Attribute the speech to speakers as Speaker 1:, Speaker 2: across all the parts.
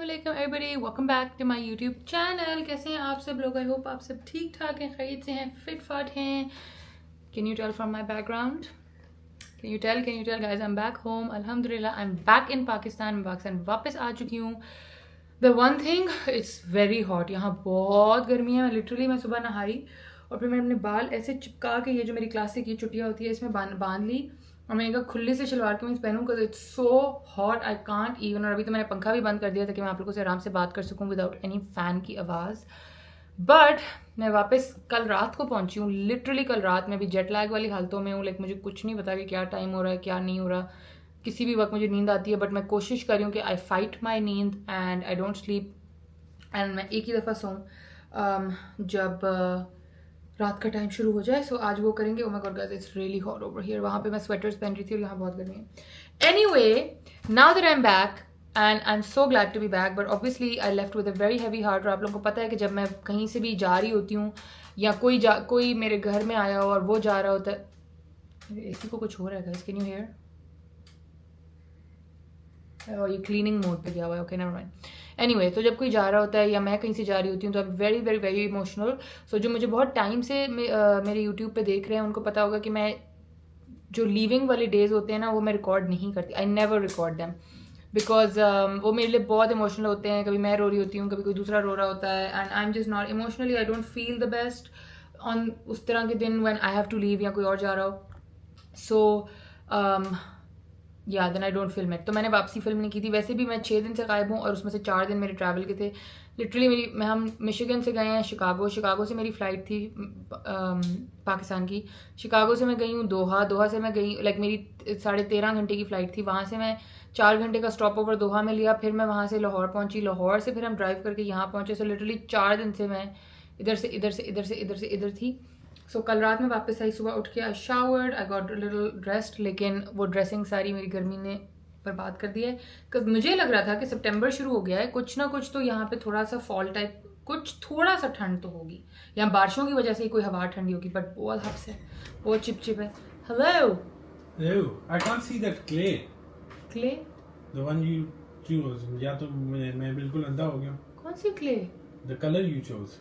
Speaker 1: अस्सलामुअलैकुम everybody, welcome back to my YouTube channel. कैसे हैं आप सब लोग? आई होप आप सब ठीक ठाक हैं, खैरियत से हैं, फिट फाट हैं। Can you tell from my background? Can you tell guys, I am back home अल्हम्दुलिल्लाह। I am back in Pakistan. मैं पाकिस्तान वापस आ चुकी हूँ। The one thing, it's very hot. यहाँ बहुत गर्मी है। मैं सुबह नहाई और फिर मैंने अपने बाल ऐसे चिपका के, ये जो मेरी क्लासिक की चुटिया होती है इसमें बांध ली, और मैंने कहा खुली से शलवार कमीज पहनूँ because it's so hot, I can't even. और अभी तो मैंने पंखा भी बंद कर दिया ताकि मैं आप लोगों से आराम से बात कर सकूँ विदाउट एनी फ़ैन की आवाज़। बट मैं वापस कल रात को पहुंची हूँ, लिटरली कल रात में भी जेट लैग वाली हालतों में हूँ। लाइक मुझे कुछ नहीं पता कि क्या टाइम हो रहा है, क्या नहीं हो रहा। किसी भी वक्त मुझे नींद आती है, बट मैं कोशिश कर रही हूँ कि आई फाइट माई नींद and I don't sleep. And मैं एक ही दफ़ा सोऊं जब रात का टाइम शुरू हो जाए। सो आज वो करेंगे। ओह my God guys, it's really hot over here. वहाँ पे मैं स्वेटर्स पहन रही थी और यहाँ बहुत गर्मी है। Anyway, now that I am back and I am so glad to be back, but obviously I left with a very heavy heart. और आप लोगों को पता है कि जब मैं कहीं से भी जा रही होती हूँ या कोई मेरे घर में आया हो और वो जा रहा होता है। एसी को कुछ हो रहा है गाइस, कैन यू हियर? ये क्लीनिंग मोड पे गया हुआ है। Okay, never mind. एनीवे, तो जब कोई जा रहा होता है या मैं कहीं से जा रही होती हूँ तो I am very very very emotional. So जो मुझे बहुत टाइम से मेरे यूट्यूब पे देख रहे हैं उनको पता होगा कि मैं जो लीविंग वाले डेज होते हैं ना वो मैं रिकॉर्ड नहीं करती। I never record them because वो मेरे लिए बहुत इमोशनल होते हैं। कभी मैं रो रही होती हूँ, कभी कोई दूसरा रो रहा होता है, and I am just not emotionally, I don't feel the best on उस तरह के दिन when I have to leave या कोई और जा रहा हो। सो या then I don't film it. तो मैंने वापसी फिल्म नहीं की थी। वैसे भी मैं 6 दिन से गायब हूँ और उसमें से 4 दिन मेरे ट्रैवल के थे। लिटरली हम मिशिगन से गए हैं शिकागो से मेरी फ़्लाइट थी पाकिस्तान की। शिकागो से मैं गई हूँ दोहा से मैं गई, लाइक मेरी 13.5 घंटे की फ़्लाइट थी। वहाँ से मैं 4 घंटे का स्टॉप ओवर दोहा में लिया, फिर मैं वहाँ से लाहौर पहुँची, लाहौर से फिर हम ड्राइव करके यहाँ पहुँचे। सो लिटरली 4 दिन से मैं इधर थी। सो कल रात में वापस आई, सुबह उठ के I showered, I got little dressed, लेकिन वो ड्रेसिंग सारी मेरी गर्मी ने बर्बाद कर दिया है। क्योंकि मुझे लग रहा था कि सितंबर शुरू हो गया है, कुछ ना कुछ तो यहाँ पे थोड़ा सा फॉल टाइप, कुछ थोड़ा सा ठंड तो होगी, या बारिशों की वजह से ही कोई हवा ठंडी होगी, बट बहुत हब्स है, बहुत चिपचिप है। Hello
Speaker 2: Ew, I can't see that clay.
Speaker 1: Clay?
Speaker 2: The one you chose. या तो मैं बिल्कुल अंधा हो गया.
Speaker 1: कौन सी clay?
Speaker 2: The color you chose.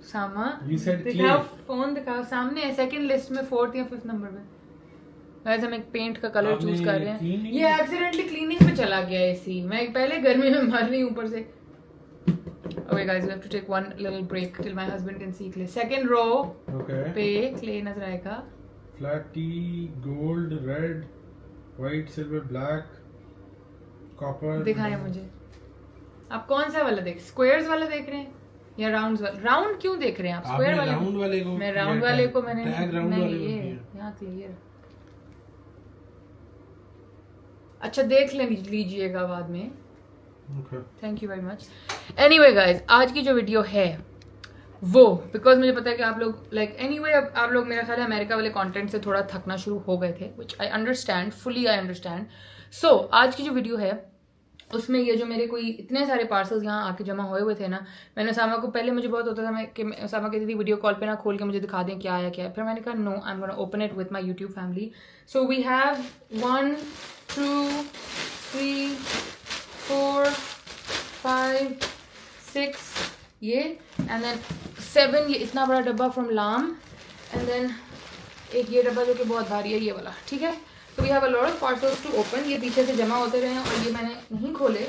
Speaker 1: सामा
Speaker 2: You said
Speaker 1: दिखाओ,
Speaker 2: clay.
Speaker 1: फोन दिखाओ, सामने है सेकंड लिस्ट में, 4th या 5th नंबर पे। वैसे हम एक पेंट का कलर
Speaker 2: आपने
Speaker 1: चूज कर रहे हैं।
Speaker 2: clean नहीं
Speaker 1: ये एक्सीडेंटली क्लीनिंग पे चला गया एसी। मैं पहले गर्मी में मर रही हूँ ऊपर से। Okay guys, we have to take one little break till my husband can see clay. Second row
Speaker 2: Okay.
Speaker 1: पे क्ले नजर आएगा।
Speaker 2: Flat T, gold, red, white, silver, black, copper.
Speaker 1: दिखाएं मुझे, आप कौन सा वाला देख, स्क्वायर्स वाला देख रहे हैं या राउंड्स वाला? राउंड क्यों देख रहे हैं आप? स्क्वायर वाले?
Speaker 2: राउंड वाले को
Speaker 1: मैं राउंड वाले को मैंने
Speaker 2: टैग राउंड
Speaker 1: नहीं,
Speaker 2: वाले को
Speaker 1: ये
Speaker 2: किया.
Speaker 1: यहाँ क्लियर। अच्छा, देख लीजिएगा बाद में।
Speaker 2: Okay.
Speaker 1: Thank you very much. Anyway guys, आज की जो वीडियो है वो, बिकॉज मुझे पता है कि आप लोग एनीवे अब आप लोग मेरा ख्याल है अमेरिका वाले कंटेंट से थोड़ा थकना शुरू हो गए थे, which I understand, fully I understand. So आज की जो वीडियो है उसमें ये जो मेरे कोई इतने सारे पार्सल्स यहाँ आके जमा हुए थे ना, मैंने उसामा को, पहले मुझे बहुत होता था मैं कि उसामा कहती थी वीडियो कॉल पे ना खोल के मुझे दिखा दें क्या आया क्या है। फिर मैंने कहा no, I am gonna open it with my YouTube family. So we have 1 2 3 4 5 6 ये, एंड देन 7 ये इतना बड़ा डब्बा फ्रॉम लाम, एंड देन एक ये डब्बा जो कि बहुत भारी है, ये वाला, ठीक है। तो we have a lot of parcels to open. ये पीछे से जमा होते रहे हैं और ये मैंने नहीं खोले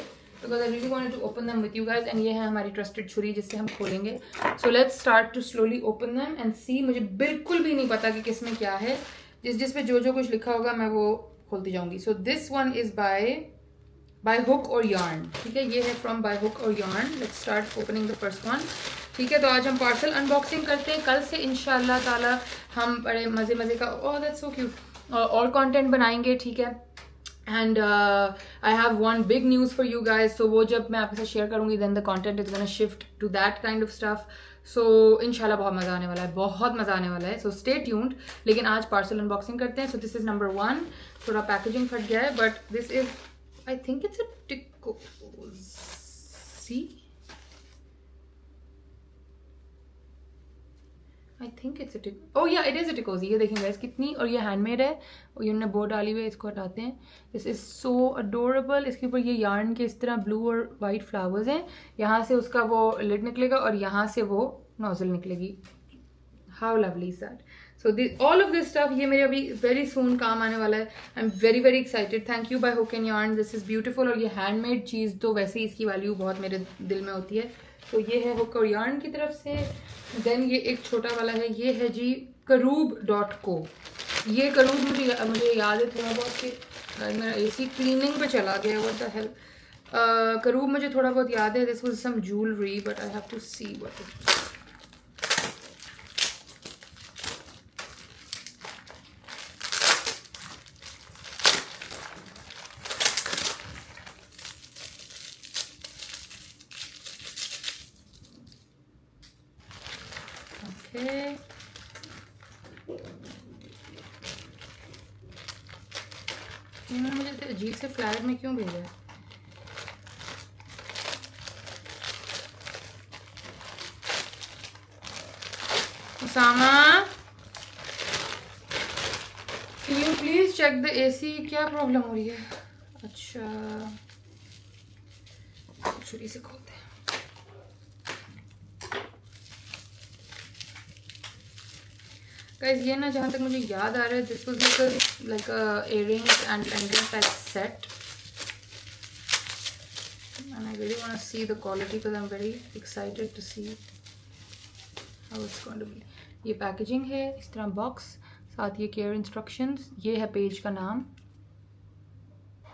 Speaker 1: because I really wanted to open them with you guys. And ये है हमारी ट्रस्टेड छुरी जिससे हम खोलेंगे। So let's start to slowly open them and see. मुझे बिल्कुल भी नहीं पता कि किस में क्या है, जिस पे जो कुछ लिखा होगा मैं वो खोलती जाऊंगी। So this one is by hook और यार्न, ठीक है। ये है फ्रॉम बाय हुक और yarn. Let's start opening the first one, ठीक है। तो आज हम पार्सल अनबॉक्सिंग करते हैं। कल से इंशाल्लाह ताला हम बड़े मज़े का, ओह दैट्स सो क्यूट, और कंटेंट बनाएंगे, ठीक है। And I have one big news for you guys. So वो जब मैं आपके साथ शेयर करूंगी then the content is gonna shift to that kind of stuff. So इंशाल्लाह बहुत मज़ा आने वाला है, बहुत मज़ा आने वाला है। सो स्टे ट्यून्ड। लेकिन आज पार्सल अनबॉक्सिंग करते हैं। So this is number 1। थोड़ा पैकेजिंग फट गया है, but this is, I think it's a टिको, सी, I think थिंक इट्स ओह या इट इज़ अ टिकोजी। ये देखें गाइस कितनी, और ये हैंडमेड है और ये उन्होंने बोर्ड डाली हुई है, इसको हटाते हैं। This is so adorable. इसके ऊपर ये यार्न के इस तरह ब्लू और वाइट फ्लावर्स हैं, यहाँ से उसका वो लिड निकलेगा और यहाँ से वो नोजल निकलेगी। How lovely is that. So all of this stuff ये मेरे अभी वेरी सून काम आने वाला है। आई am very very excited. Thank you by hook and yarn, this is beautiful. और ये हैंडमेड चीज़ तो वैसे ही इसकी वैल्यू बहुत मेरे दिल में होती है। तो ये है हुक और यार्न की तरफ से। देन ये एक छोटा वाला है, ये है जी Karoob.co। ये करूब मुझे याद है थोड़ा बहुत कि मेरा AC क्लीनिंग पे चला गया, व्हाट द हेल। करूब मुझे थोड़ा बहुत याद है, this was some jewellery but I have to see what it is. Okay. इन्होंने मुझे तो अजीब से फ्लायर में क्यों भेजा है? Usama, can you please check the AC, क्या प्रॉब्लम हो रही है? अच्छा, छुरी से खोलते हैं। गाइस ये ना जहाँ तक मुझे याद आ रहा है, this was like earrings and pendant type set, and I really want to see the quality because I am very excited to see how it's going to be. ये पैकेजिंग है इस तरह, बॉक्स, साथ ये केयर इंस्ट्रक्शंस। ये है page का नाम,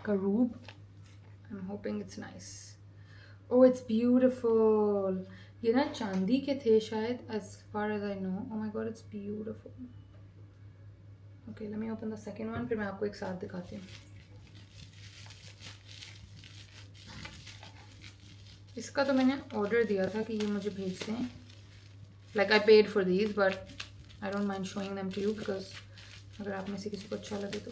Speaker 1: करूब। I am hoping it's nice. Oh it's beautiful. ये ना चांदी के थे शायद, as far as I know. Oh my god, it's beautiful. Okay, let me open the second one, फिर मैं आपको एक साथ दिखाती हूँ। इसका तो मैंने ऑर्डर दिया था कि ये मुझे भेज दें। Like I paid for these, but I don't mind showing them to you because अगर आप में से किसी को अच्छा लगे तो।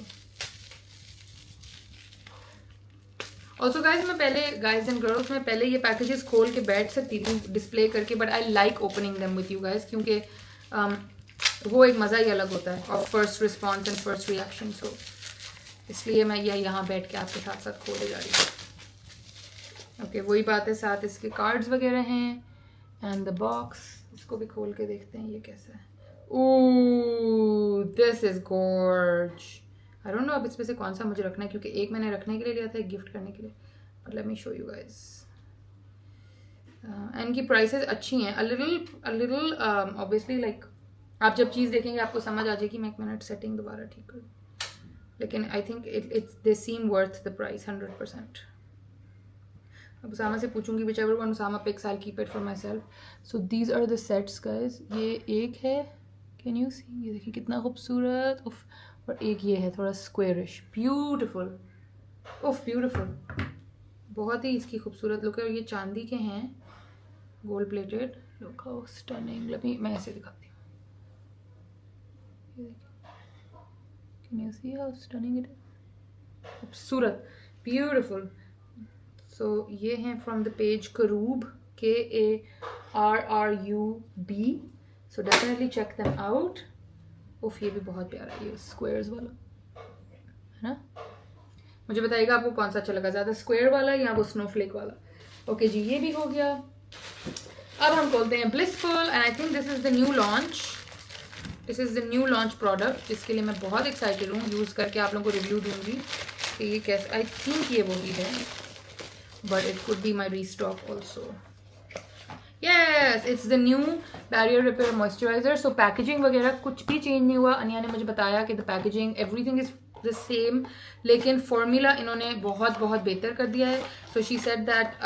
Speaker 1: ऑल्सो गाइज मैं पहले, गाइज एंड गर्ल्स, मैं पहले ये पैकेजेस खोल के बैठ सकती थी डिस्प्ले करके, but I like opening them with you guys, क्योंकि वो एक मज़ा ही अलग होता है और first response and first reaction. So इसलिए मैं ये यहाँ बैठ के आपके साथ साथ खोले जा रही हूँ। ओके, वही बात है, साथ इसके कार्ड्स वगैरह हैं एंड द बॉक्स। इसको भी खोल के देखते हैं ये कैसा है। ओह this is gorge. I don't know अब इसमें से कौन सा मुझे रखना है, क्योंकि एक मैंने रखने के लिए लिया था, एक गिफ्ट करने के लिए। But let me show you guys. इनकी प्राइसेस अच्छी हैं, अ लिटिल ऑब्वियसली, लाइक आप जब चीज़ देखेंगे आपको समझ आ जाएगी। मैं एक मिनट सेटिंग दोबारा ठीक कर, लेकिन I think it's they seem worth the price 100%। अब उसामा से पूछूंगी whichever one Usama picks, I'll keep it for myself. So these are the sets guys. ये एक है, can you see? ये देखिए कितना खूबसूरत। उफ, और एक ये है थोड़ा स्क्वेयरिश, ब्यूटीफुल। उफ ब्यूटीफुल, बहुत ही इसकी खूबसूरत लुक है। और ये चांदी के हैं, gold plated. Look how stunning. Let me, मैं ऐसे दिखाती हूँ, ये देखिए, can you see how stunning it is? खूबसूरत, ब्यूटीफुल। सो ये हैं from the page Karrub, KARRUB। So definitely check them out. उफ ये भी बहुत प्यारा है, ये स्क्वेयर्स वाला है ना। मुझे बताइएगा आपको कौन सा अच्छा लगा, ज़्यादा स्क्वेयर वाला या वो स्नोफ्लेक वाला। ओके जी, ये भी हो गया। अब हम खोलते हैं blissful, and I think this is the new launch. This is the new launch product, जिसके लिए मैं बहुत एक्साइटेड हूँ। यूज़ करके आप लोगों को रिव्यू दूंगी कि ये कैसे। आई थिंक ये वही है, but it could be my restock also. Yes, it's the new barrier repair moisturizer. So packaging वगैरह कुछ भी चेंज नहीं हुआ। अनिया ने मुझे बताया कि the packaging everything is the same, लेकिन formula इन्होंने बहुत बहुत बेहतर कर दिया है। So she said that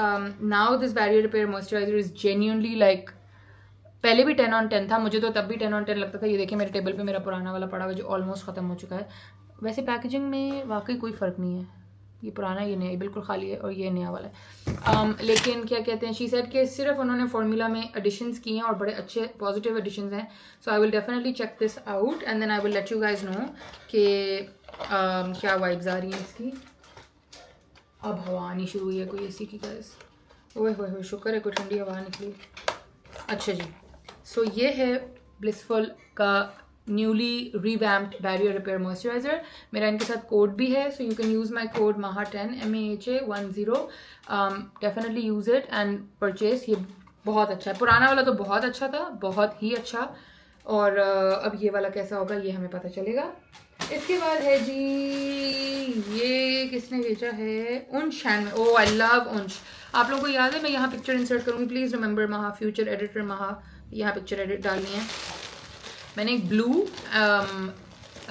Speaker 1: now this barrier repair moisturizer is genuinely like, पहले भी 10 on 10 था, मुझे तो तब भी 10 on 10 लगता था। ये देखिए मेरे टेबल पे मेरा पुराना वाला पड़ा हुआ जो ऑलमोस्ट ख़त्म हो चुका है। वैसे पैकेजिंग में वाकई कोई फ़र्क नहीं है, ये पुराना, ये नया, बिल्कुल खाली है, और ये नया वाला है। लेकिन क्या कहते हैं, शी सेड कि सिर्फ उन्होंने फार्मूला में एडिशंस किए हैं और बड़े अच्छे पॉजिटिव एडिशंस हैं। So I will definitely check this out and then I will let you guys know कि क्या वाइब्स आ रही हैं इसकी। अब हवा आनी शुरू हुई है कोई AC की गाइज। ओए होए होए, शुक्र है कोई ठंडी हवा निकली। अच्छा जी, सो ये है ब्लिसफुल का newly revamped barrier repair moisturiser. मेरा इनके साथ कोड भी है, so you can use my code MAHA10 MAHA10। Definitely use it and purchase. ये बहुत अच्छा है। पुराना वाला तो बहुत अच्छा था, बहुत ही अच्छा। और अब ये वाला कैसा होगा ये हमें पता चलेगा। इसके बाद है जी, ये किसने भेजा है? Unsh hand. Oh I love Unsh. आप लोगों को याद है, मैं यहाँ पिक्चर इंसर्ट करूँगी, please remember Maha, future editor Maha, यहाँ पिक्चर एडिट डालनी है। मैंने एक ब्लू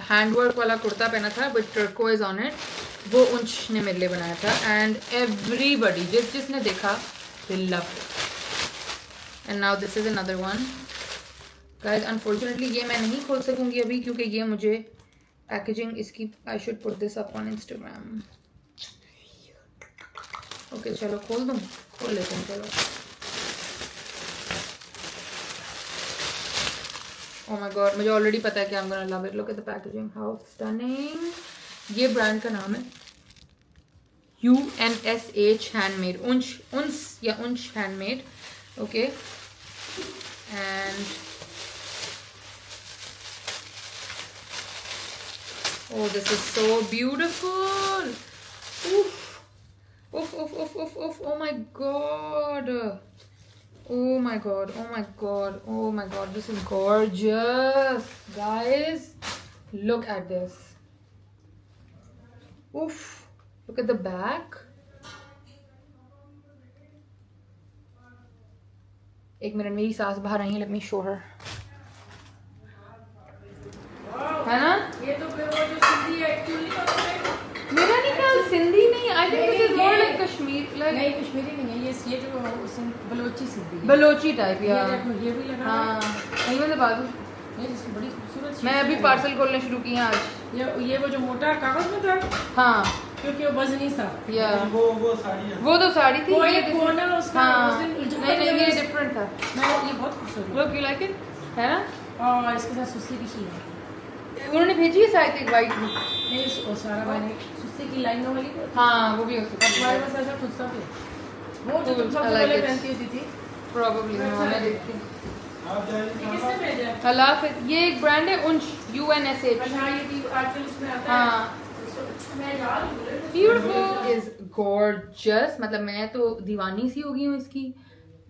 Speaker 1: हैंडवर्क वाला कुर्ता पहना था विद टर्कोइज ऑन इट, वो उंश ने मेरे लिए बनाया था। एंड एवरीबडी, जिसने देखा, they loved it. And now this is another one guys. Unfortunately ये मैं नहीं खोल सकूंगी अभी, क्योंकि ये मुझे पैकेजिंग इसकी, I should put this up on Instagram. Okay चलो खोल दूँ, खोल लेते हैं चलो। Oh my god, मुझे ऑलरेडी पता है कि I'm gonna love it. Look at the packaging, how stunning. ये ब्रांड का नाम है UNSH हैंडमेड, उंस या Unsh handmade. Okay and oh this is so beautiful. Oof. Oof, oof, oof, oof, oof. Oh my god. Oh my god. Oh my god. Oh my god. This is gorgeous. Guys, look at this. Oof. Look at the back. एक minute, मेरी सास बाहर आई है, let me show हर। है ना?
Speaker 3: ये तो फिर वो जो सिंधी है एक्चुअली
Speaker 1: मेरा नहीं ख्याल सिंधी नहीं, I think this is more like Kashmir, like
Speaker 3: नहीं कश्मीरी नहीं है ये जो बलोची सिंधी है।
Speaker 1: बलोची टाइप या
Speaker 3: ये देखो ये भी लगा
Speaker 1: हाँ। नहीं मतलब बाजू,
Speaker 3: ये बड़ी खूबसूरत
Speaker 1: मैं अभी पार्सल खोलने शुरू किए हैं आज।
Speaker 3: ये वो जो मोटा कागज में था,
Speaker 1: हाँ
Speaker 3: क्योंकि वो वजनी था।
Speaker 1: या
Speaker 2: वो साड़ी है।
Speaker 1: वो तो साड़ी थी,
Speaker 3: वो
Speaker 1: ये
Speaker 3: एक कोना उसका
Speaker 1: हाँ
Speaker 3: उस दिन जो
Speaker 1: नहीं नहीं ये डिफरेंट था।
Speaker 3: मैं ये बहुत खूबसूरत
Speaker 1: लुक यू लाइक इट, है ना?
Speaker 3: और इसके साथ सुस्सी भी की है।
Speaker 1: उन्होंने भेजी है शायद एक वाइट भी।
Speaker 3: नहीं वो सारा मैंने सुस्सी की लाइनों वाली
Speaker 1: हाँ वो भी हो सकता
Speaker 3: हमारे
Speaker 1: है
Speaker 3: पास ऐसा खुद सा भी वो जो तुम
Speaker 1: I
Speaker 3: सबसे
Speaker 1: like
Speaker 3: पहले
Speaker 1: it.
Speaker 3: पहनती होती थी।
Speaker 1: प्रोबेबली। हाँ मैं देखती हूँ।
Speaker 2: आप जाइए
Speaker 3: ये किसने भेजा है?
Speaker 1: हलाफ ये एक ब्रांड है उंश UNSH।
Speaker 3: अच्छा ये भी आजकल इसमें आता है।
Speaker 1: हाँ
Speaker 3: मैं याद
Speaker 1: ब्यूटीफुल इज गॉर्जियस। मतलब मैं तो दीवानी सी हो गई हूँ इसकी।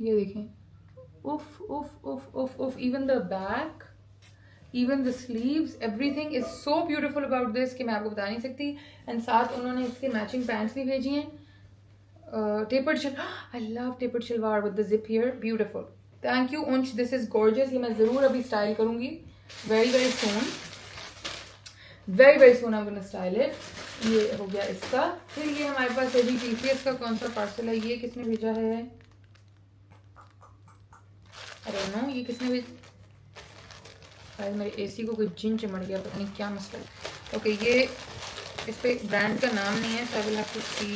Speaker 1: ये देखें, उफ उफ उफ उफ उफ, even the back, even the sleeves, everything is so beautiful about this कि मैं आपको बता नहीं सकती। एंड साथ उन्होंने इसके मैचिंग पैंट्स भी भेजी हैं। Tapered shalwar, I love tapered shalwar with the zip here, beautiful. Thank you Unsh, this is gorgeous. ये मैं ज़रूर अभी स्टाइल करूँगी very very soon, very very soon I am gonna style it. ये हो गया इसका। फिर ये हमारे पास है जी TCS का कौन सा पार्सल है, ये किसने भेजा है? अरे नो, ये किसने भेज, शायद मेरे AC को कोई जिन चिमड़ गया, पता नहीं क्या मसला है। ओके ये इस पे ब्रांड का नाम नहीं है, so I will have to see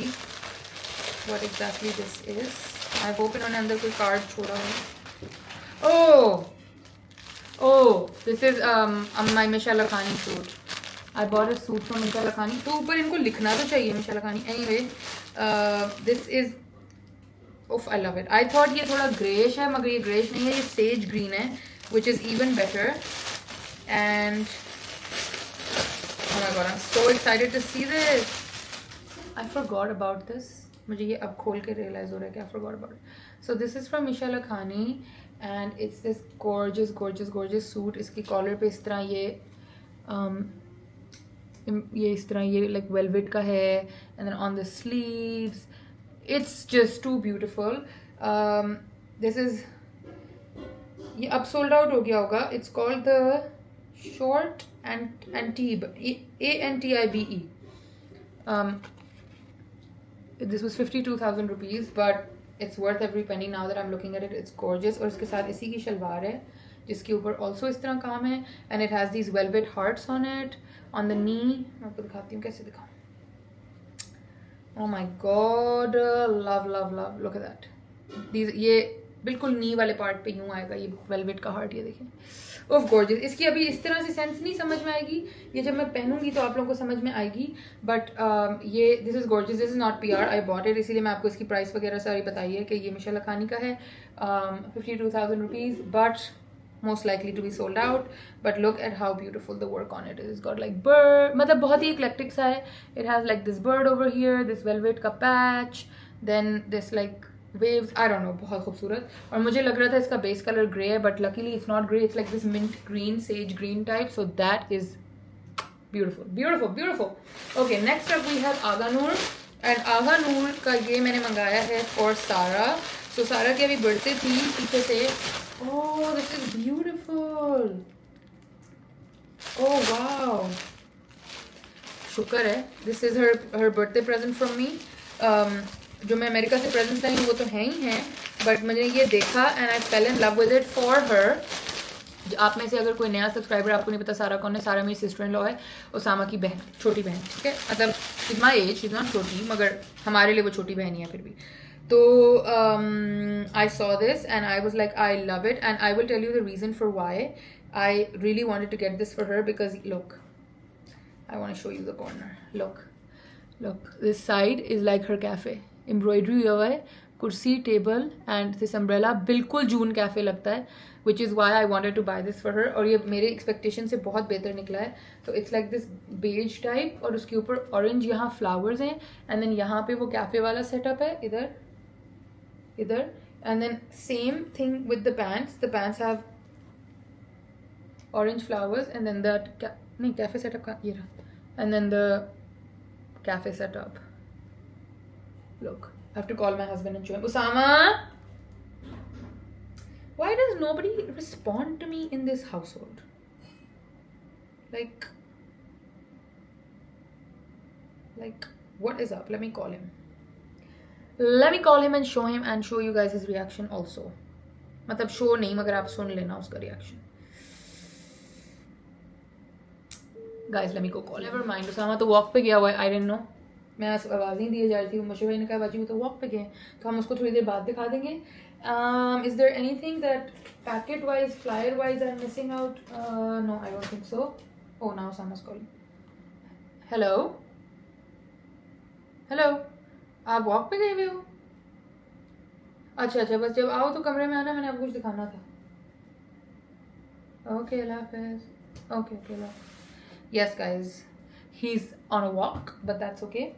Speaker 1: what exactly this is. I hope इन्होंने अंदर कोई कार्ड छोड़ा हो। Oh this is my Misha Lakhani suit. I bought a suit from Misha Lakhani. तो ऊपर इनको लिखना तो चाहिए मिशा लखानी। Anyway, this is, उफ आई लव इट। आई थॉट ये थोड़ा ग्रेश है, मगर ये ग्रेश नहीं है, ये सेज ग्रीन है, which is even better. And oh my god, I'm so excited to see this. I forgot about this. मुझे ये अब खोल के रियलाइज हो रहा है कि I forgot about it. So this is from Misha Lakhani and it's this gorgeous gorgeous gorgeous suit. इसकी कॉलर पे इस तरह ये इस तरह ये लाइक वेलवेट का है, and then on the sleeves it's just too beautiful. This is, ये अब सोल्ड आउट हो गया होगा। It's called the short Antibe, ANTIBE। This was 52,000 rupees, but it's worth every penny now that I am looking at it. It's gorgeous. और इसके साथ इसी की शलवार है जिसके ऊपर ऑल्सो इस तरह काम है, and it has these velvet hearts on it on the knee. मैं आपको दिखाती हूँ, कैसे दिखाऊँ। ओह my God, love love love, look at that. These, ये बिल्कुल नी वाले पार्ट पे यूँ आएगा ये वेलवेट का हार्ट, ये देखें। Of gorgeous. इसकी अभी इस तरह से सेंस नहीं समझ में आएगी, ये जब मैं पहनूंगी तो आप लोगों को समझ में आएगी। बट ये this is gorgeous, this is not PR, I bought it, इसीलिए मैं आपको इसकी प्राइस वगैरह सारी बताई है कि ये मिशा लखानी का है, 52,000 rupees. But most likely to be sold out, but look at how beautiful the work on it is. It's got like bird, मतलब बहुत ही eclectic सा है. It has like this bird over here, this velvet का patch, then this like waves, I don't know, बहुत खूबसूरत. और मुझे लग रहा था इसका base color grey है, but luckily it's not grey, it's like this mint green, sage green type, so that is beautiful, beautiful, beautiful. Okay, next up we have Agha Noor, and Agha Noor का ये मैंने मंगाया है for Sara. So Sara की अभी birthday थी पीछे से. Oh, this is beautiful. Oh wow. शुक्र है. This is her birthday present from me. जो मैं अमेरिका से प्रेजेंट्स लाई वो तो हैं ही हैं, बट मैंने ये देखा and I fail in love with it for her. आप में से अगर कोई नया सब्सक्राइबर, आपको नहीं पता सारा कौन है, सारा मेरी सिस्टर इन लॉ है, उसामा की बहन, छोटी बहन. ठीक है, मतलब is my age, is not छोटी, मगर हमारे लिए वो छोटी बहन ही है फिर भी. तो I saw this and I was like I love it, and I will tell you the reason for why I really wanted to get this for her, because look, I want to show you the corner. Look this side is like her cafe, embroidery हुआ है, कुर्सी, table and this umbrella, बिल्कुल जून cafe लगता है, which is why I wanted to buy this for her. और ये मेरे expectation से बहुत बेहतर निकला है. तो it's like this beige type, और उसके ऊपर ऑरेंज यहाँ फ्लावर्स हैं, एंड देन यहाँ पे वो कैफे वाला सेटअप है इधर, and then same thing with the pants have orange flowers, and then that नहीं कैफे सेटअप का ये रहा, and then the cafe setup. Look, I have to call my husband and show him. Usama, why does nobody respond to me in this household? Like, what is up? Let me call him. Let me call him and show you guys his reaction also. मतलब show नहीं, मगर आप सुन लेना उसका reaction. Guys, let me go call him. Never mind. Usama तो walk पे गया हुआ है. I didn't know. मैं आवाज़ नहीं दिए जा रही थी. मुझे भाई ने कहा बाजी वो तो वॉक पे गए, तो हम उसको थोड़ी देर बाद दिखा देंगे. Is there anything that packet wise, flyer wise I am missing out? No, I don't think so. Oh, now समझ कॉल. हेलो, आप वॉक पे गए हुए हो? अच्छा, बस जब आओ तो कमरे में आना, मैंने आपको कुछ दिखाना था. ओके, अल्लाह हाफिज़. Okay, yes guys, he's on a walk, but that's okay.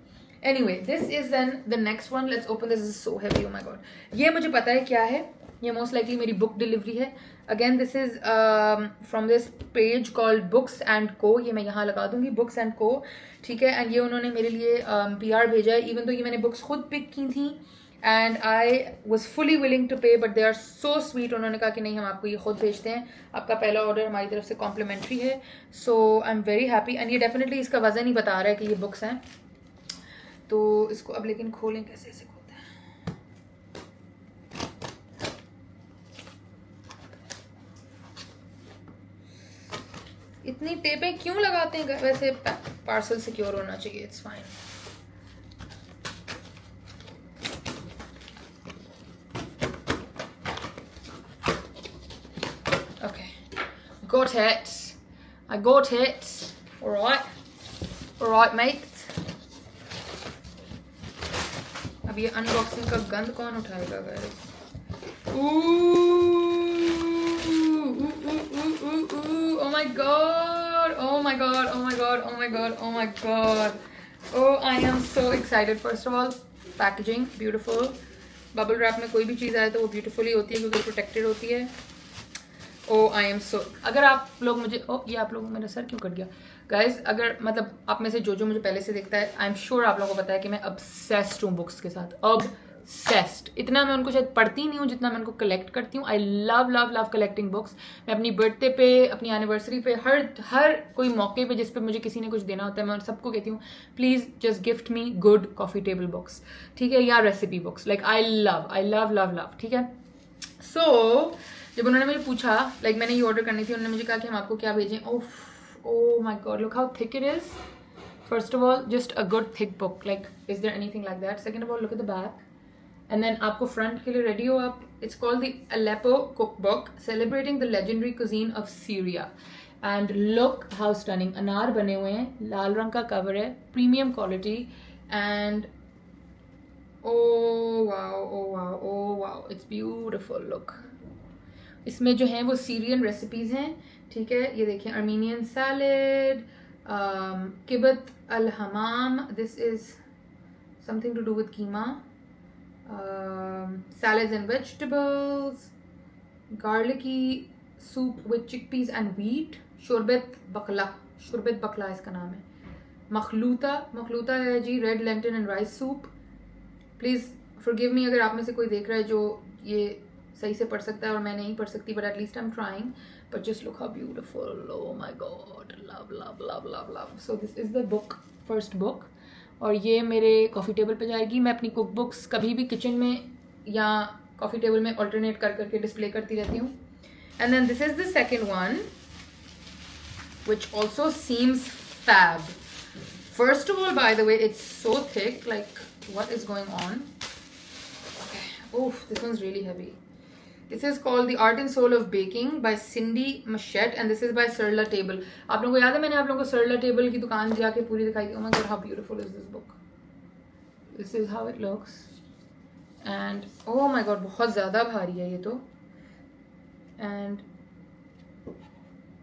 Speaker 1: Anyway, this is then the next one. Let's open this. This is so heavy, oh my god. ये मुझे पता है क्या है. ये most likely मेरी book delivery है. Again, this is from this page called Books and Co. ये मैं यहाँ लगा दूँगी, Books and Co. ठीक है, and ये उन्होंने मेरे लिए PR भेजा है, even though ये मैंने books खुद pick की थी, and I was fully willing to pay, but they are so sweet. उन्होंने कहा कि नहीं, हम आपको ये खुद भेजते हैं, आपका पहला ऑर्डर हमारी तरफ से कॉम्प्लीमेंट्री है. So I am very happy, and ये डेफिनेटली इसका वज़न ही बता रहा है कि ये बुक्स हैं. तो इसको अब लेकिन खोलें कैसे, ऐसे खोलते हैं. इतनी टेपें क्यों लगाते हैं? वैसे पार्सल सिक्योर होना चाहिए, it's fine. Got it. I got it. Alright mate. अब ये अनबॉक्सिंग का गंद कौन उठाएगा guys? Oh my god. Oh, I am so excited. First of all, packaging beautiful. Bubble wrap में कोई भी चीज़ आए तो वो ब्यूटीफुली होती है क्योंकि प्रोटेक्टेड होती है. आई एम सो, अगर आप लोग मुझे, ये आप लोग, मेरा सर क्यों कट गया गाइज, अगर मतलब आप में से जो मुझे पहले से देखता है, आई एम श्योर आप लोगों को पता है कि मैं obsessed हूँ बुक्स के साथ. obsessed. इतना मैं उनको शायद पढ़ती नहीं हूँ जितना मैं उनको कलेक्ट करती हूँ. I love collecting books. मैं अपनी बर्थडे पे, अपनी एनिवर्सरी पे, हर कोई मौके पे जिस पे मुझे किसी ने कुछ देना होता है, मैं सबको कहती हूँ please just gift me good coffee table books, ठीक है, या recipe books. Like I love. ठीक है. सो जब उन्होंने मुझे पूछा, लाइक मैंने ये ऑर्डर करनी थी, उन्होंने मुझे कहा कि हम आपको क्या भेजें. Oh my god, look how thick it is. First of all, just a good thick book. Like is there anything like that? Second of all, look at the back, and then आपको front के लिए ready हो आप. It's called the Aleppo cook book celebrating the legendary cuisine of Syria. And look how stunning. अनार बने हुए हैं, लाल रंग का कवर है, premium quality, and oh wow, it's beautiful. Look, इसमें जो हैं वो सीरियन रेसिपीज़ हैं, ठीक है। ये देखें, अर्मीनियन सैलड, किबत अल हमाम, this is something to do with keema, salads and vegetables, garlicky soup with chickpeas and wheat, शोरबत बकला इसका नाम है, मखलूता है जी, red lentil and rice soup. Please forgive me अगर आप में से कोई देख रहा है जो ये सही से पढ़ सकता है और मैं नहीं पढ़ सकती, but at least I am trying, but just look how beautiful, oh my God, love love love love love. So this is the book, first book, और ये मेरे कॉफ़ी टेबल पे जाएगी। मैं अपनी कुक बुक्स कभी भी किचन में या कॉफ़ी टेबल में अल्टरनेट कर करके डिस्प्ले करती रहती हूँ। And then this is the second one which also seems fab. First of all, by the way, it's so thick, like what is going on? Okay, oof, this one's really heavy. This is called The Art and Soul of Baking by Cindy Machette and this is by Surla Table. आप लोगों को याद है मैंने आप लोगों को Surla Table की दुकान जाके पूरी दिखाई थी? Oh my god, how beautiful is this book. This is how it looks. And oh my god, बहुत ज़्यादा भारी है ये तो। And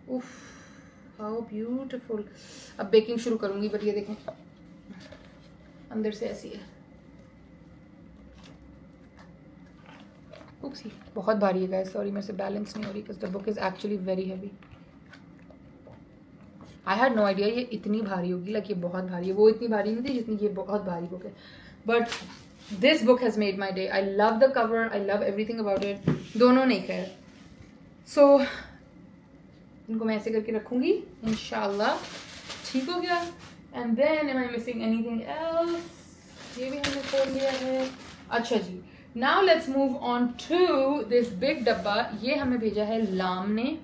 Speaker 1: oof, how beautiful. अब बेकिंग शुरू करूँगी, बट ये देखें अंदर से ऐसी है। Oopsie, बहुत भारी है गाइस, सॉरी मेरे से बैलेंस नहीं हो रही because the book is actually very heavy. I had no idea ये इतनी भारी होगी, लाइक ये बहुत भारी है। वो इतनी भारी नहीं थी जितनी ये बहुत भारी बुक है, but this book has made my day. I love the cover, I love everything about it, दोनों नहीं खैर। सो इनको मैं ऐसे करके रखूँगी इंशाल्लाह, ठीक हो गया। And then am I missing anything else? ये भी हमने खोल लिया है। अच्छा जी, now let's move on to this big डब्बा। ये हमें भेजा है लाम ने,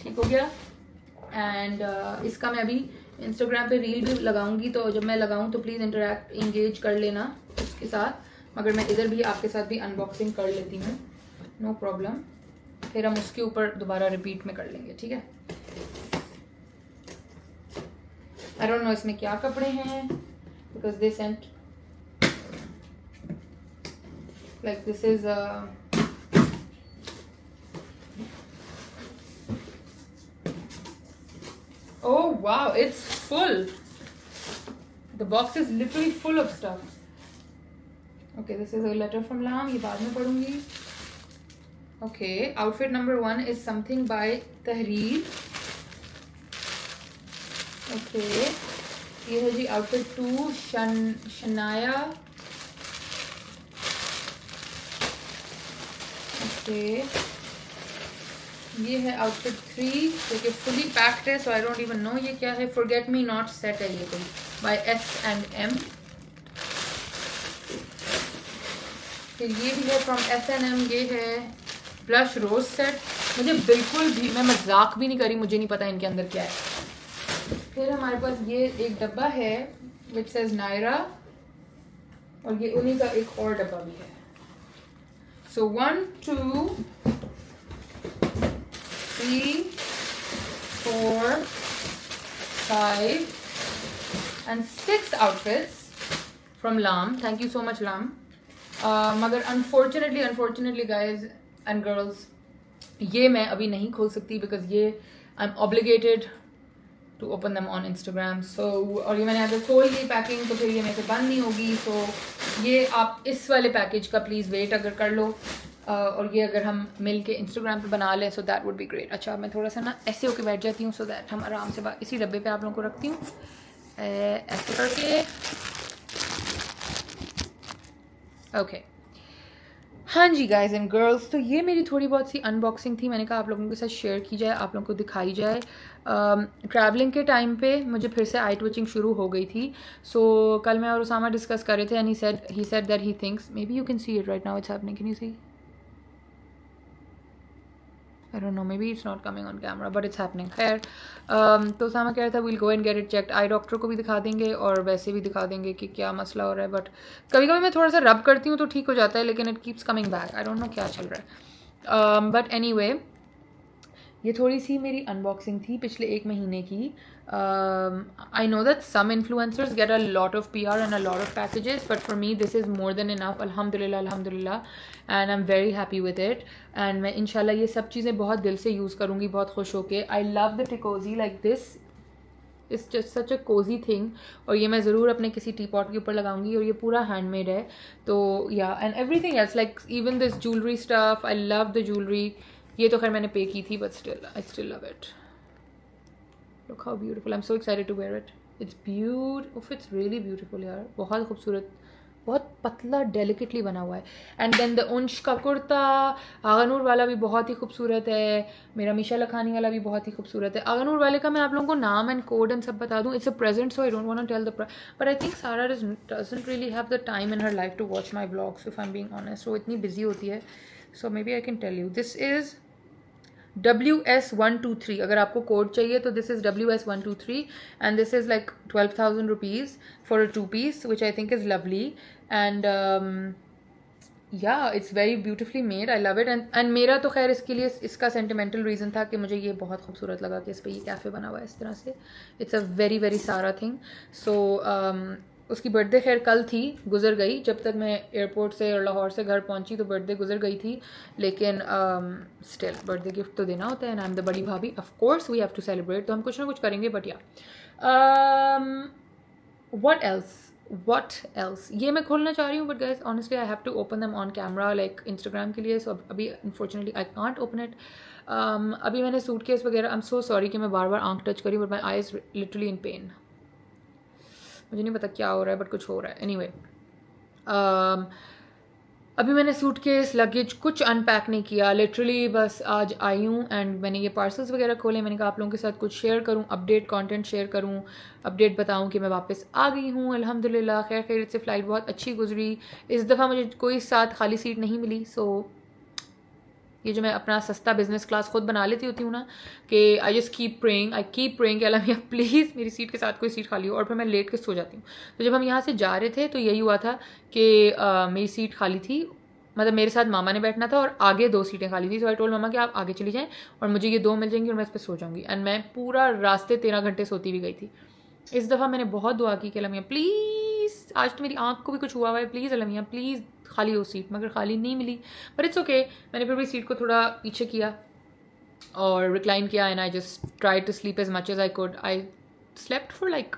Speaker 1: ठीक हो गया। एंड इसका मैं अभी इंस्टाग्राम पे रील भी लगाऊंगी, तो जब मैं लगाऊं तो प्लीज़ इंटरेक्ट इंगेज कर लेना उसके साथ। मगर मैं इधर भी आपके साथ भी अनबॉक्सिंग कर लेती हूँ, नो प्रॉब्लम। फिर हम उसके ऊपर दोबारा रिपीट में कर लेंगे, ठीक है। आई डोंट नो इसमें क्या कपड़े हैं because they sent like this is oh wow, it's full. The box is literally full of stuff. Okay, this is a letter from Lam, ये बाद में पढ़ूंगी। Okay, outfit number 1 is something by Tahreer. Okay, ये है जी outfit 2 Shanaya. Okay, ये है outfit 3 जो कि fully packed है, so I don't even know ये क्या है। Forget Me Not set है ये कोई by S&M। फिर ये भी है from S&M, ये है ब्लश रोज सेट। मुझे बिल्कुल भी, मैं मजाक भी नहीं करी, मुझे नहीं पता इनके अंदर क्या है। फिर हमारे पास ये एक डब्बा है विच सेज नायरा, और ये उन्हीं का एक और डब्बा भी है। सो 1 2 3 4 5 and 6 outfits from Lam. Thank you so much Lam. मगर unfortunately guys and girls, ये मैं अभी नहीं खोल सकती बिकॉज ये I am obligated to open them on Instagram. So और ये मैंने अगर खोल ली पैकिंग तो फिर ये मेरे से बंद नहीं होगी। सो ये आप इस वाले पैकेज का प्लीज़ वेट अगर कर लो, और ये अगर हम मिल के इंस्टाग्राम पे बना लें, so that would be great. अच्छा, मैं थोड़ा सा ना ऐसे होके बैठ जाती हूँ सो दैट हम आराम से इसी डब्बे पे आप लोगों को रखती हूँ ऐसे करके। ओके, हाँ जी गाइज एंड गर्ल्स, तो ये मेरी थोड़ी बहुत सी अनबॉक्सिंग थी। मैंने कहा आप लोगों के साथ शेयर की जाए, आप लोगों को दिखाई जाए। ट्रैवलिंग के टाइम पे मुझे फिर से आई ट्विचिंग शुरू हो गई थी। सो कल मैं और उसामा डिस्कस कर रहे थे and he said that he thinks maybe you can see it right now, it's happening, can you see? I don't know, maybe it's not coming on camera, but it's happening. खैर, तो सामा कह रहा था we'll go and get it checked. I doctor को भी दिखा देंगे और वैसे भी दिखा देंगे कि क्या मसला हो रहा है। बट कभी कभी मैं थोड़ा सा रब करती हूँ तो ठीक हो जाता है, लेकिन it keeps coming back. I don't know क्या चल रहा है। बट एनीवे, ये थोड़ी सी मेरी अनबॉक्सिंग थी पिछले 1 महीने की। I know that some influencers get a lot of PR and a lot of packages, but for me this is more than enough. Alhamdulillah, alhamdulillah, and I'm very happy with it. And मैं इंशाल्लाह ये सब चीज़ें बहुत दिल से use करूँगी, बहुत खुश होके. I love the Ticozy, like this it's just such a cozy thing. और ये मैं ज़रूर अपने किसी टी पॉट के ऊपर लगाऊंगी. और ये पूरा हैंडमेड है. तो या and everything else like even this jewellery stuff, I love the jewellery. ये तो खैर मैंने पे की थी, but still I still love it. Look how beautiful. I am so excited to wear it. It's it's really beautiful यार. बहुत खूबसूरत, बहुत पतला डेलिकेटली बना हुआ है. एंड देन द उंश का कुर्ता आगनूर वाला भी बहुत ही खूबसूरत है. मेरा मीशा लखानी वाला भी बहुत ही खूबसूरत है. आगनूर वाले का मैं आप लोगों को नाम एंड कोड एंड सब बता दूं. It's a present, so I don't want to tell the but I think Sara doesn't really have the time in her life to watch my blogs if I am being honest. वो इतनी busy होती है. So maybe I can tell you. This is WS123. अगर आपको code चाहिए तो this is WS123 and this is like 12,000 rupees for a 2 piece which I think is lovely. And yeah, it's very beautifully made. I love it. and मेरा तो खैर इसके लिए इसका सेंटिमेंटल रीज़न था कि मुझे ये बहुत खूबसूरत लगा कि इस पर ये कैफ़े बना हुआ है इस तरह से. इट्स अ वेरी वेरी सारा थिंग. सो उसकी बर्थडे खैर कल थी, गुजर गई. जब तक मैं एयरपोर्ट से और लाहौर से घर पहुंची तो बर्थडे गुजर गई थी. लेकिन स्टिल बर्थडे गिफ्ट तो देना होता है. एंड आई एम द बड़ी भाभी, of course we have to celebrate. तो हम कुछ ना कुछ करेंगे. बट या what else ये मैं खोलना चाह रही हूँ. But guys honestly I have to open them on camera like Instagram के लिए. सो अभी unfortunately I can't open it. अभी मैंने सूटकेस वगैरह, आई एम सो सॉरी कि मैं बार बार आंख टच करी, but my I is literally in pen. मुझे नहीं पता क्या हो रहा है, बट कुछ हो रहा है. एनीवे अभी मैंने सूटकेस लगेज कुछ अनपैक नहीं किया. लिटरली बस आज आई हूँ एंड मैंने ये पार्सल्स वगैरह खोले. मैंने कहा आप लोगों के साथ कुछ शेयर करूँ, अपडेट कंटेंट शेयर करूँ, अपडेट बताऊँ कि मैं वापस आ गई हूँ अल्हम्दुलिल्लाह. खैर खैरियत से फ़्लाइट बहुत अच्छी गुजरी. इस दफ़ा मुझे कोई साथ खाली सीट नहीं मिली. सो ये जो मैं अपना सस्ता बिजनेस क्लास खुद बना लेती होती हूँ ना, कि आई जस्ट कीप प्रेइंग कि अल्लाह मियां प्लीज़ मेरी सीट के साथ कोई सीट खाली हो. और फिर मैं लेट के सो जाती हूँ. तो जब हम यहाँ से जा रहे थे तो यही हुआ था कि मेरी सीट खाली थी. मतलब मेरे साथ मामा ने बैठना था और आगे 2 सीटें खाली थी. सो आई टोल्ड मामा कि आप आगे चली जाएँ और मुझे ये 2 मिल जाएंगी और मैं इस पर सो जाऊँगी. एंड मैं पूरा रास्ते 13 घंटे सोती भी गई थी. इस दफ़ा मैंने बहुत दुआ की कि अल्लाह मियां प्लीज़, आज तो मेरी आँख को भी कुछ हुआ हुआ है, प्लीज़ अल्लाह मियां प्लीज़ खाली हो सीट. मगर खाली नहीं मिली. But it's okay. मैंने फिर भी सीट को थोड़ा पीछे किया और रिक्लाइन किया. And I just try to sleep as much as I could. I slept for like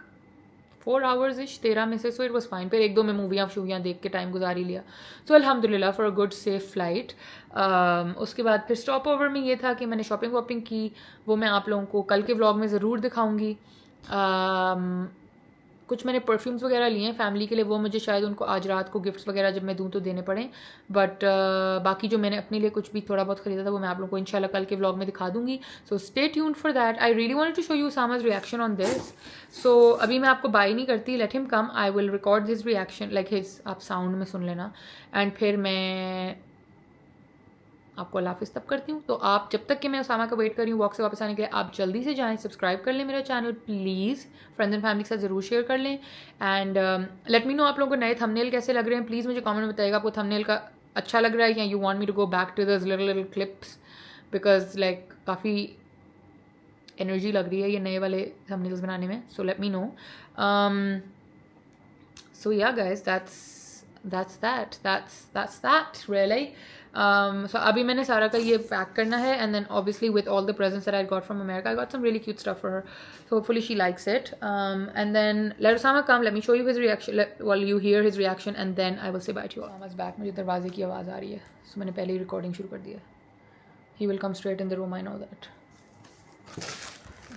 Speaker 1: 4 hours ish 13 में से. So it was fine. फिर 1-2 में मूवियाँ शूवियाँ देख के टाइम गुजार ही लिया. सो अल्हम्दुलिल्लाह for a good safe flight. उसके बाद फिर स्टॉप ओवर में ये था कि मैंने शॉपिंग वॉपिंग की. वो मैं आप लोगों को कल के व्लॉग में ज़रूर दिखाऊंगी. कुछ मैंने परफ्यूम्स वगैरह लिए हैं फैमिली के लिए. वो मुझे शायद उनको आज रात को गिफ्ट्स वगैरह जब मैं दूँ तो देने पड़े. बट बाकी जो मैंने अपने लिए कुछ भी थोड़ा बहुत ख़रीदा था वो मैं आप लोगों को इंशाल्लाह कल के व्लॉग में दिखा दूँगी. So stay tuned for that. I really wanted to show you Sama's reaction on this. सो अभी मैं आपको बाय नहीं करती. Let him come. I will record this reaction like his. आप साउंड में सुन लेना. एंड फिर मैं आपको अल्लाह हाफिज़ तब करती हूँ. तो आप जब तक कि मैं उसामा का वेट कर रही हूँ वॉक से वापस आने के लिए, आप जल्दी से जाएं, सब्सक्राइब कर लें मेरा channel please. Friends and family के साथ ज़रूर शेयर कर लें. एंड लेट मी नो आप लोगों को नए थंबनेल कैसे लग रहे हैं. प्लीज़ मुझे कमेंट में बताइएगा आपको थंबनेल का अच्छा लग रहा है या you want me to go back to this little clips, because like काफ़ी एनर्जी लग रही है ये नए वाले थंबनेल्स बनाने में. So let me know. सो या guys that's that really. So अभी मैंने सारा का ये पैक करना है. And then obviously with all the presents that I got from America, I got some really cute stuff for her. So hopefully she likes it. And then let Osama come. Let me show you his reaction. While you hear his reaction, and then I will say bye to you. Osama's back. मुझे दरवाजे की आवाज़ आ रही है. So मैंने पहले ही recording शुरू कर दिया. He will come straight in the room. I know that.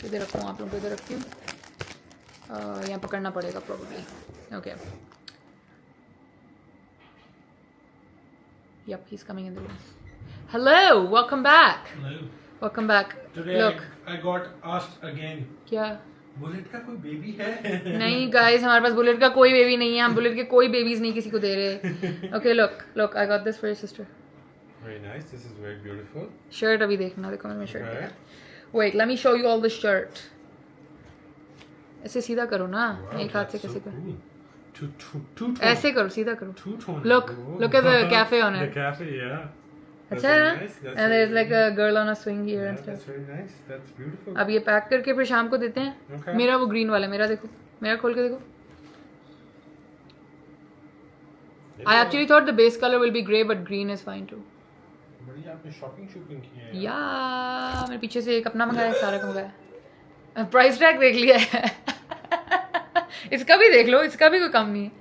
Speaker 1: इधर रखूँ आप लोगों को इधर रखती हूँ. यहाँ पकड़ना पड़ेगा probably. Okay. Yep, he's coming in the room. Hello, welcome back.
Speaker 2: Hello.
Speaker 1: Welcome back.
Speaker 2: Today
Speaker 1: Look.
Speaker 2: I got asked again.
Speaker 1: क्या?
Speaker 2: बुलेट का कोई बेबी है?
Speaker 1: नहीं guys, हमारे पास बुलेट का कोई बेबी नहीं है. हम बुलेट के कोई बेबीज नहीं किसी को दे रहे. Okay, look, I got this for your sister.
Speaker 2: Very nice. This is very beautiful.
Speaker 1: Shirt अभी देखना, देखो मैंने shirt दिया. Wait, let me show you all the shirt. ऐसे सीधा करो ना. एक हाथ से कैसे करो? ऐसे करो, सीधा करो.
Speaker 2: Two-tone.
Speaker 1: Look at the cafe on it.
Speaker 2: The cafe, yeah.
Speaker 1: अच्छा है ना?
Speaker 2: nice. That's
Speaker 1: And there's
Speaker 2: very
Speaker 1: like a girl on a swing here
Speaker 2: Yeah,
Speaker 1: and stuff.
Speaker 2: that's very nice. That's beautiful.
Speaker 1: अब ये पैक करके फिर शाम को देते हैं.
Speaker 2: Okay.
Speaker 1: मेरा वो ग्रीन वाला, मेरा देखो, मेरा खोल के देखो. I actually thought the base color will be grey, but green is fine too.
Speaker 2: बढ़िया आपने शॉपिंग की है.
Speaker 1: या मैंने पीछे से एक अपना मंगाया, सारा का मंगाया. प्राइस टैग देख लिया है. इसका भी देख लो, इसका भी कोई कम नहीं है.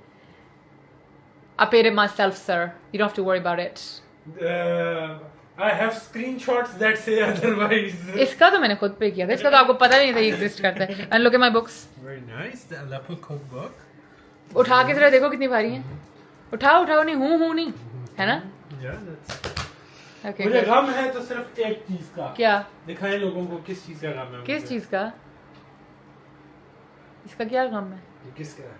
Speaker 1: I paid it myself, sir. You don't have to worry about it.
Speaker 2: I have screenshots that say otherwise.
Speaker 1: इसका तो मैंने खुद पे किया था. इसका तो आपको पता ही नहीं था ये एग्जिस्ट करता है. And look at my books.
Speaker 2: Very nice. The Aleppo cookbook.
Speaker 1: उठा के जरा देखो कितनी भारी है. उठाओ उठाओ नहीं, हूँ नहीं, है ना?
Speaker 2: Yeah, that's.
Speaker 1: Okay,
Speaker 2: मुझे
Speaker 1: good.
Speaker 2: गम है तो सिर्फ एक चीज का.
Speaker 1: क्या?
Speaker 2: दिखाएं लोगों को किस चीज का गम है.
Speaker 1: किस चीज का? इसका क्या गम है?
Speaker 2: किसका?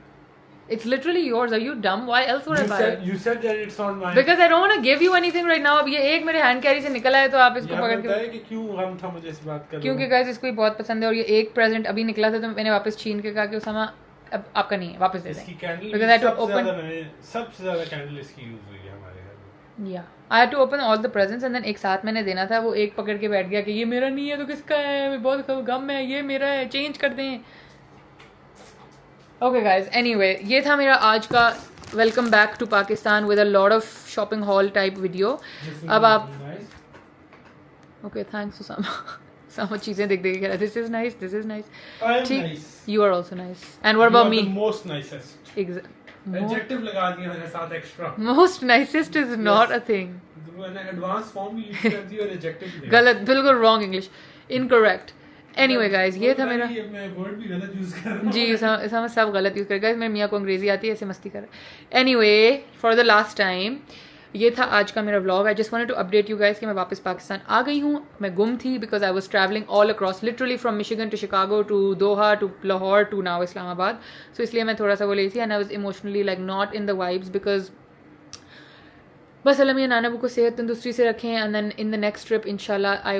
Speaker 1: It's literally yours. Are you dumb? Why else would I buy it?
Speaker 2: You said that it's on mine.
Speaker 1: Because I don't want to give you anything right now. अब ये एक मेरे हैंड कैरी से निकला है तो आप इसको पकड़ के.
Speaker 2: कि क्यों गम था मुझे इस बात का.
Speaker 1: क्योंकि गाइस इसको ये बहुत पसंद है और ये एक प्रेजेंट अभी निकला था तो मैंने वापस छीन के कहा कि उसामा अब आपका नहीं है, वापस दे
Speaker 2: इसकी
Speaker 1: दें.
Speaker 2: Candle
Speaker 1: Because I had to open.
Speaker 2: सबसे ज्यादा कैंडल इसकी यूज हुई है हमारे घर में.
Speaker 1: Yeah, I had to open all the presents and then एक साथ मैंने देना था. वो एक पकड़ के बैठ गया कि ये मेरा नहीं है तो किसका है, बहुत गम है, ये मेरा है, चेंज कर दें. Okay guys, anyway, ये था मेरा आज का welcome back to Pakistan with a lot of shopping haul type video. अब आप ओके थैंक्स उसामा. उसामा चीजें देख देख के कह रहा है this is nice, this is nice.
Speaker 2: I am
Speaker 1: ठीक,
Speaker 2: nice.
Speaker 1: You are also nice. And what about me?
Speaker 2: The most nicest. Adjective लगा दिया मैंने साथ extra.
Speaker 1: Most nicest is not a thing.
Speaker 2: मैंने एडवांस फॉर्म भी यूज कर दी और एडजेक्टिव दिया.
Speaker 1: गलत, बिल्कुल wrong English, incorrect. Anyway guys, ये था मेरा.
Speaker 2: मैं वर्ड भी गलत यूज कर रहा हूं.
Speaker 1: जी इसमें सब गलत यूज़ करेगा. मेरे मियाँ को अंग्रेजी आती है, ऐसे मस्ती कर. Anyway, for the last time ये था आज का मेरा vlog. I just wanted to update you guys कि मैं वापस पाकिस्तान आ गई हूँ. मैं गुम थी because I was travelling all across, literally from Michigan to Chicago to Doha to Lahore to now Islamabad. So इसलिए मैं थोड़ा सा वो ली थी and I was emotionally like not in the vibes because बस अल्लाह मियां नाना को सेहत तंदुरुस्ती से रखें. And then in the next trip इंशाल्लाह I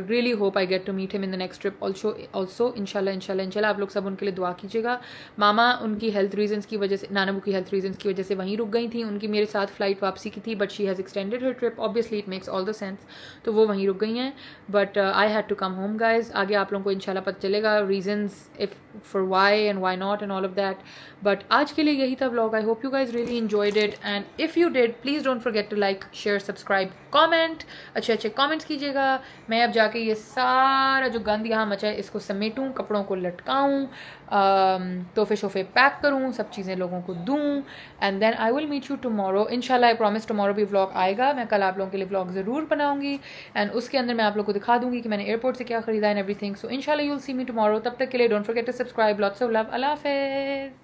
Speaker 1: really hope I get to meet him in the next trip also इंशाल्लाह. आप लोग सब उनके लिए दुआ कीजिएगा. मामा उनकी हेल्थ रीजंस की वजह से, नाना की हेल्थ रीजंस की वजह से वहीं रुक गई थी. उनकी मेरे साथ फ्लाइट वापसी की थी but she has extended her trip. Obviously it makes all the sense. तो वो वहीं रुक गई हैं. But I had to come home guys. आगे आप लोगों को इंशाल्लाह पता चलेगा reasons if for why and why not and all of that. But आज के लिए यही था vlog. I hope you guys really enjoyed it and if you did please don't forget to like, share, subscribe, comment. अच्छे अच्छे comments कीजिएगा. मैं अब जाके ये सारा जो गंद यहाँ मचा है इसको समेटूँ, कपड़ों को लटकाऊँ, तोहफे शोफे पैक करूँ, सब चीज़ें लोगों को दूँ. And then I will meet you tomorrow इंशाल्लाह. आई प्रॉमिस टुमारो भी व्लॉग आएगा. मैं कल आप लोगों के लिए व्लॉग ज़रूर बनाऊँगी एंड उसके अंदर मैं आप लोगों को दिखा दूँगी कि मैंने एयरपोर्ट से क्या खरीदा एंड एवरीथिंग. सो इंशाल्लाह you will see me tomorrow. तब तक के लिए don't forget to subscribe. Lots of love. अल्लाह हाफ़िज़.